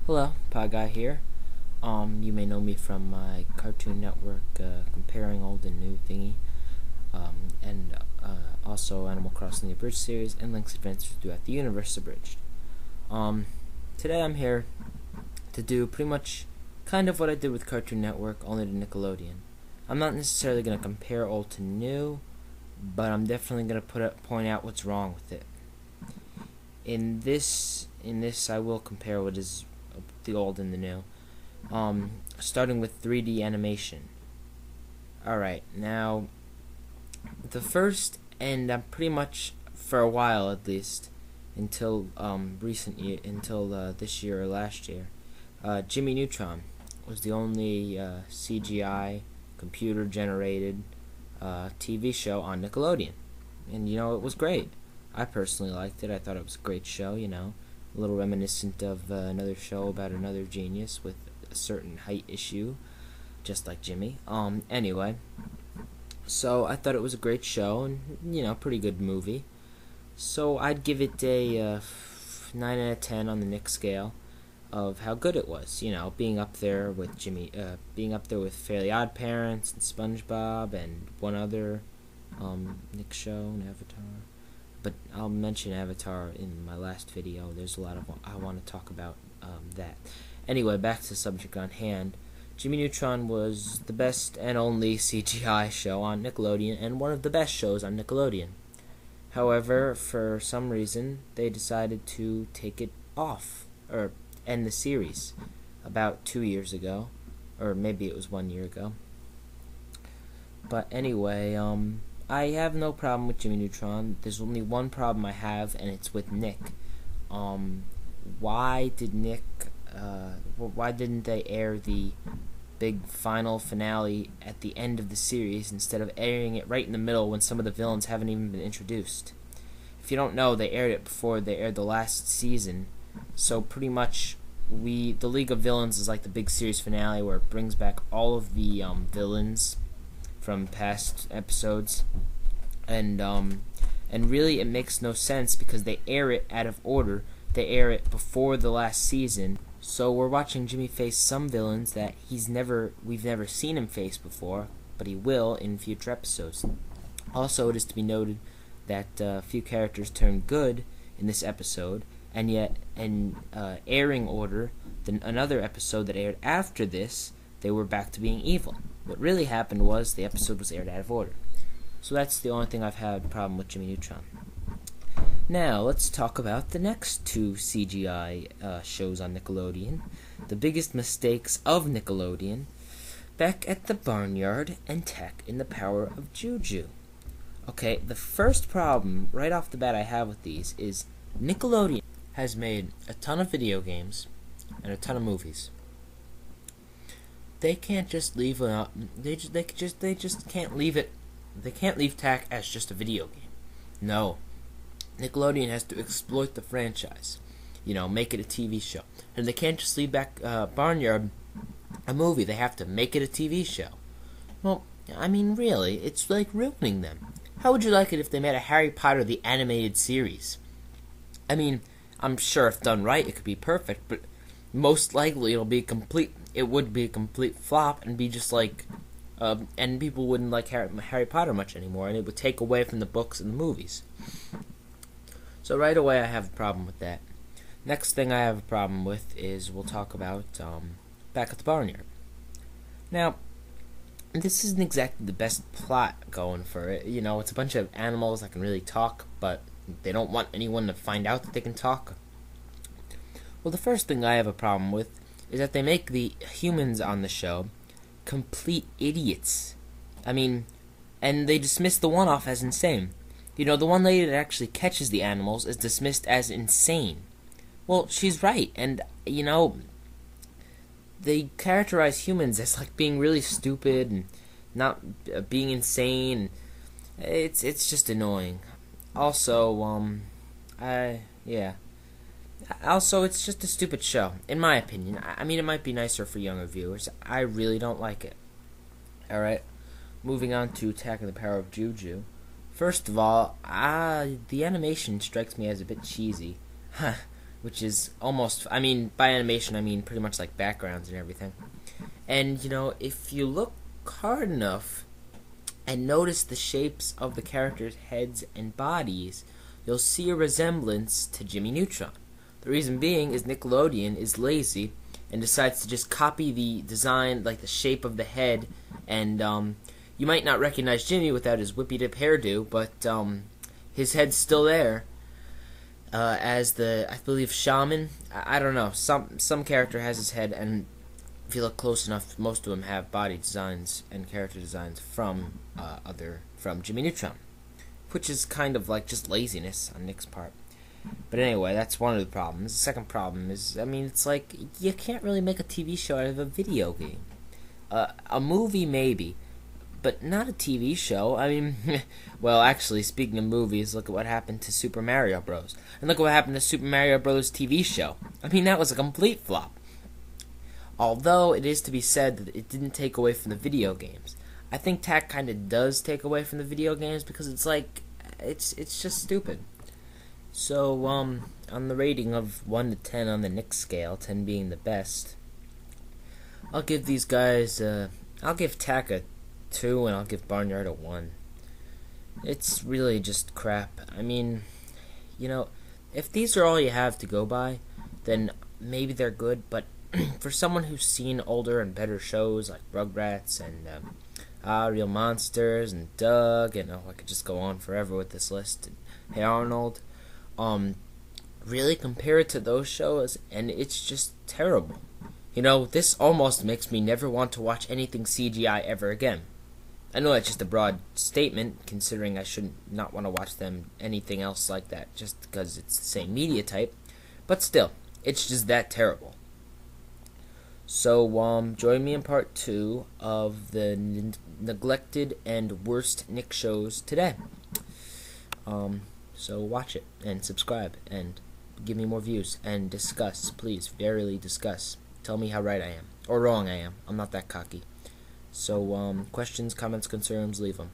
Hello, Pie Guy here. You may know me from my Cartoon Network comparing old and new thingy, and also Animal Crossing the Abridged series and Link's Adventures Throughout the Universe Abridged. Today I'm here to do pretty much kind of what I did with Cartoon Network, only to Nickelodeon. I'm not necessarily going to compare old to new, but I'm definitely going to point out what's wrong with it. In this, I will compare what is the old and the new. Starting with 3D animation. Alright, now the first, and pretty much for a while at least, until this year or last year, Jimmy Neutron was the only CGI computer generated TV show on Nickelodeon. And it was great. I personally liked it. I thought it was a great show, a little reminiscent of another show about another genius with a certain height issue, just like Jimmy. Anyway, so I thought it was a great show and, pretty good movie. So I'd give it a 9 out of 10 on the Nick scale of how good it was. Being up there with being up there with Fairly Odd Parents and SpongeBob and one other Nick show and Avatar. But I'll mention Avatar in my last video. There's a lot of I want to talk about that. Anyway, back to the subject on hand. Jimmy Neutron was the best and only CGI show on Nickelodeon and one of the best shows on Nickelodeon. However, for some reason, they decided to take it off, or end the series, about 2 years ago, or maybe it was 1 year ago. But anyway, I have no problem with Jimmy Neutron. There's only one problem I have, and it's with Nick. Why didn't they air the big final finale at the end of the series instead of airing it right in the middle when some of the villains haven't even been introduced? If you don't know, they aired it before they aired the last season, so pretty much the League of Villains is like the big series finale where it brings back all of the villains from past episodes, and really it makes no sense because they air it out of order. They air it before the last season, so we're watching Jimmy face some villains that we've never seen him face before, but he will in future episodes. Also, it is to be noted that a few characters turned good in this episode, and yet in airing order, then another episode that aired after this, they were back to being evil. What really happened was the episode was aired out of order. So that's the only thing I've had a problem with Jimmy Neutron. Now, let's talk about the next two CGI shows on Nickelodeon. The biggest mistakes of Nickelodeon. Beck at the Barnyard and Tech in the Power of Juju. Okay, the first problem right off the bat I have with these is Nickelodeon has made a ton of video games and a ton of movies. They can't just leave they just can't leave it. They can't leave Tech as just a video game. No. Nickelodeon has to exploit the franchise. Make it a TV show. And they can't just leave back Barnyard a movie. They have to make it a TV show. Well, really, it's like ruining them. How would you like it if they made a Harry Potter the animated series? I'm sure if done right it could be perfect, but most likely it would be a complete flop and be just like and people wouldn't like Harry Potter much anymore, and it would take away from the books and the movies. So right away I have a problem with that. Next thing I have a problem with is we'll talk about Back at the Barnyard. Now, this isn't exactly the best plot going for it. It's a bunch of animals that can really talk, but they don't want anyone to find out that they can talk. Well, the first thing I have a problem with is that they make the humans on the show complete idiots. And they dismiss the one off as insane. The one lady that actually catches the animals is dismissed as insane. Well, she's right, and, they characterize humans as, being really stupid and not being insane. It's just annoying. Also, Also, it's just a stupid show, in my opinion. It might be nicer for younger viewers. I really don't like it. Alright, moving on to Attack of the Power of Juju. First of all, the animation strikes me as a bit cheesy. which is almost, I mean, by animation, I mean pretty much like backgrounds and everything. And, if you look hard enough and notice the shapes of the characters' heads and bodies, you'll see a resemblance to Jimmy Neutron. The reason being is Nickelodeon is lazy and decides to just copy the design, like the shape of the head, and you might not recognize Jimmy without his whippy-dip hairdo, but his head's still there. As I believe, shaman. I don't know. Some character has his head, and if you look close enough, most of them have body designs and character designs from Jimmy Neutron, which is kind of like just laziness on Nick's part. But anyway, that's one of the problems. The second problem is, I mean, it's like you can't really make a TV show out of a video game. A movie maybe, but not a TV show. I mean, well, actually, speaking of movies, look at what happened to Super Mario Bros. And look at what happened to Super Mario Bros. TV show. I mean, that was a complete flop. Although it is to be said that it didn't take away from the video games. I think TAC kind of does take away from the video games because it's like, it's just stupid. So, on the rating of 1 to 10 on the Nick scale, 10 being the best, I'll give these guys, I'll give TAC a 2 and I'll give Barnyard a 1. It's really just crap. I mean, if these are all you have to go by, then maybe they're good, but for someone who's seen older and better shows like Rugrats and Real Monsters and Doug, and I could just go on forever with this list, and Hey Arnold, really compare it to those shows, and it's just terrible. This almost makes me never want to watch anything CGI ever again. I know that's just a broad statement, considering I should not want to watch anything else like that, just because it's the same media type, but still, it's just that terrible. So, join me in part 2 of the neglected and worst Nick shows today. So watch it, and subscribe, and give me more views, and discuss, please, verily discuss. Tell me how right I am, or wrong I am. I'm not that cocky. So, questions, comments, concerns, leave them.